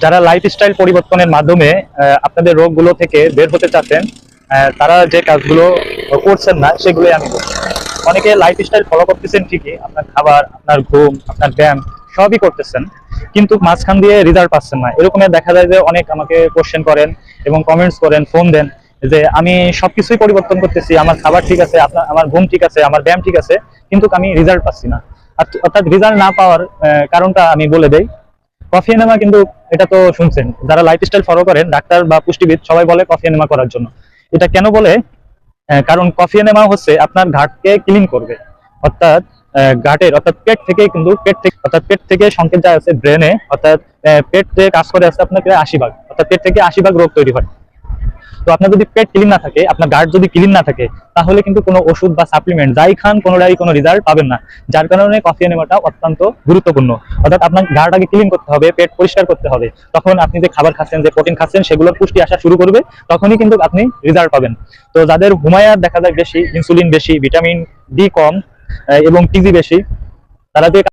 যারা লাইফস্টাইল পরিবর্তনের মাধ্যমে আপনাদের রোগগুলো থেকে বের হতে চাচ্ছেন, তারা যে কাজগুলো করছেন না সেগুলোই আমি বলছি। অনেকে লাইফস্টাইল ফলো করতেছেন ঠিকই, আপনার খাবার, আপনার ঘুম, আপনার ব্যায়াম সবই করতেছেন, কিন্তু মাঝখান দিয়ে রেজাল্ট পাচ্ছেন না। এরকমের দেখা যায় যে অনেক আমাকে কোশ্চেন করেন এবং কমেন্টস করেন, ফোন দেন যে আমি সবকিছুই পরিবর্তন করতেছি, আমার খাবার ঠিক আছে, আমার ঘুম ঠিক আছে, আমার ব্যায়াম ঠিক আছে, কিন্তু আমি রেজাল্ট পাচ্ছি না। অর্থাৎ রেজাল্ট না পাওয়ার কারণটা আমি বলে দেই। কফি এনেমা, কিন্তু এটা তো শুনছেন, যারা লাইফস্টাইল ফলো করেন, ডাক্তার বা পুষ্টিবিদ সবাই বলে কফি এনেমা করার জন্য। এটা কেন বলে? কারণ কফি এনেমা হচ্ছে আপনার ঘাটকে ক্লিন করবে। অর্থাৎ অর্থাৎ পেট থেকে সংকেত যায় আছে ব্রেনে। অর্থাৎ পেটে কাজ করে আছে আপনাকে 80 ভাগ, অর্থাৎ পেট থেকে 80 ভাগ রোগ তৈরি হয়। তো আপনার যদি পেট ক্লিন না থাকে, আপনার গার্ড যদি ক্লিন না থাকে, তাহলে কিন্তু কোনো ওষুধ বা সাপ্লিমেন্ট যাই খান কোনোটাই কোনো রেজাল্ট পাবেন না। যার কারণে কফি এনেমাটা অত্যন্ত গুরুত্বপূর্ণ। অর্থাৎ আপনার গার্ড আগে ক্লিন করতে হবে, পেট পরিষ্কার করতে হবে, তখন আপনি যে খাবার খাচ্ছেন, যে প্রোটিন খাচ্ছেন, সেগুলোর পুষ্টি আসা শুরু করবে, তখনই কিন্তু আপনি রেজাল্ট পাবেন। তো যাদের হুমায়ার দেখা যায় বেশি, ইনসুলিন বেশি, ভিটামিন ডি কম এবং টিজি বেশি, তারা যে